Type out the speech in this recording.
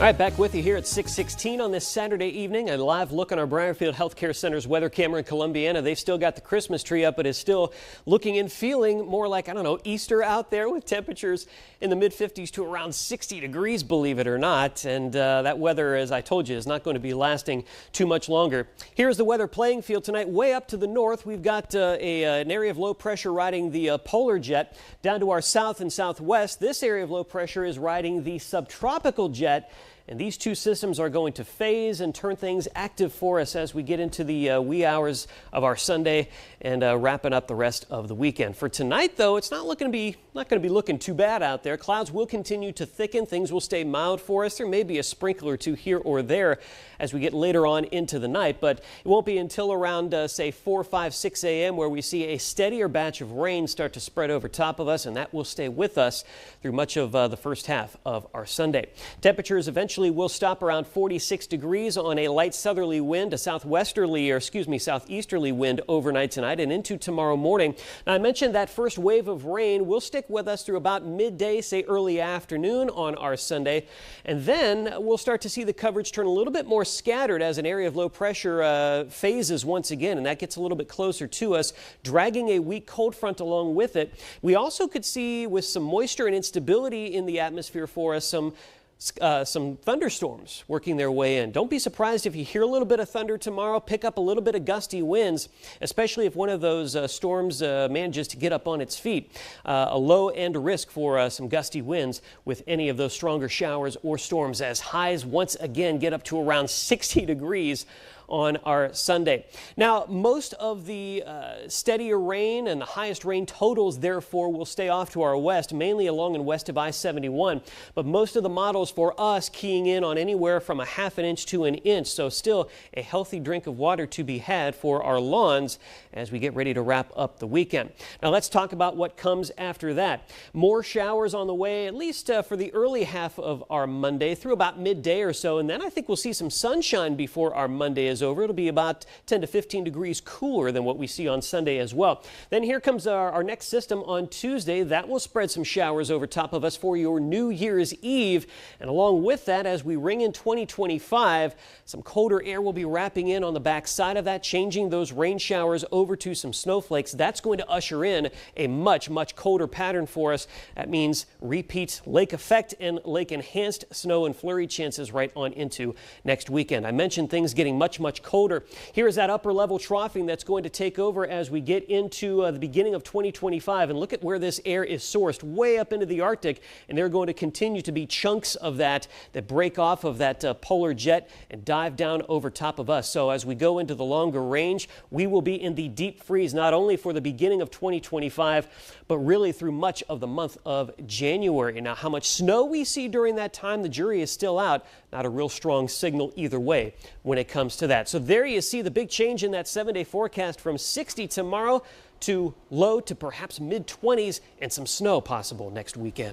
All right, back with you here at 6:16 on this Saturday evening. A live look on our Briarfield Healthcare Center's weather camera in Columbiana. They've still got the Christmas tree up, but it's still looking and feeling more like, I don't know, Easter out there with temperatures in the mid-50s to around 60 degrees, believe it or not. And that weather, as I told you, is not going to be lasting too much longer. Here's the weather playing field tonight. Way up to the north, we've got an area of low pressure riding the polar jet. Down to our south and southwest, this area of low pressure is riding the subtropical jet. And these two systems are going to phase and turn things active for us as we get into the wee hours of our Sunday and wrapping up the rest of the weekend. For tonight, though, it's not going to be looking too bad out there. Clouds will continue to thicken. Things will stay mild for us. There may be a sprinkle or two here or there as we get later on into the night, but it won't be until around, say, 4, 5, 6 a.m. where we see a steadier batch of rain start to spread over top of us, and that will stay with us through much of the first half of our Sunday. Temperatures eventually will stop around 46 degrees on a light southerly wind, a southeasterly wind overnight tonight and into tomorrow morning. Now, I mentioned that first wave of rain will stick with us through about midday, say early afternoon on our Sunday, and then we'll start to see the coverage turn a little bit more scattered as an area of low pressure phases once again, and that gets a little bit closer to us, dragging a weak cold front along with it. We also could see, with some moisture and instability in the atmosphere for us, some thunderstorms working their way in. Don't be surprised if you hear a little bit of thunder tomorrow. Pick up a little bit of gusty winds, especially if one of those storms manages to get up on its feet. A low end risk for some gusty winds with any of those stronger showers or storms, as highs once again get up to around 60 degrees on our Sunday. Now, most of the steadier rain and the highest rain totals, therefore, will stay off to our west, mainly along and west of I-71. But most of the models for us keying in on anywhere from a ½ an inch to an inch. So still a healthy drink of water to be had for our lawns as we get ready to wrap up the weekend. Now, let's talk about what comes after that. More showers on the way, at least for the early half of our Monday through about midday or so. And then I think we'll see some sunshine before our Monday is over. It'll be about 10 to 15 degrees cooler than what we see on Sunday as well. Then here comes our next system on Tuesday. That will spread some showers over top of us for your New Year's Eve. And along with that, as we ring in 2025, some colder air will be wrapping in on the back side of that, changing those rain showers over to some snowflakes. That's going to usher in a much colder pattern for us. That means repeat lake effect and lake enhanced snow and flurry chances right on into next weekend. I mentioned things getting much colder. Here is that upper level troughing that's going to take over as we get into the beginning of 2025. And look at where this air is sourced, way up into the Arctic. And there are going to continue to be chunks of that break off of that polar jet and dive down over top of us. So as we go into the longer range, we will be in the deep freeze, not only for the beginning of 2025, but really through much of the month of January. Now, how much snow we see during that time, the jury is still out. Not a real strong signal either way when it comes to that. So there you see the big change in that 7-day forecast from 60 tomorrow to low to perhaps mid-20s and some snow possible next weekend.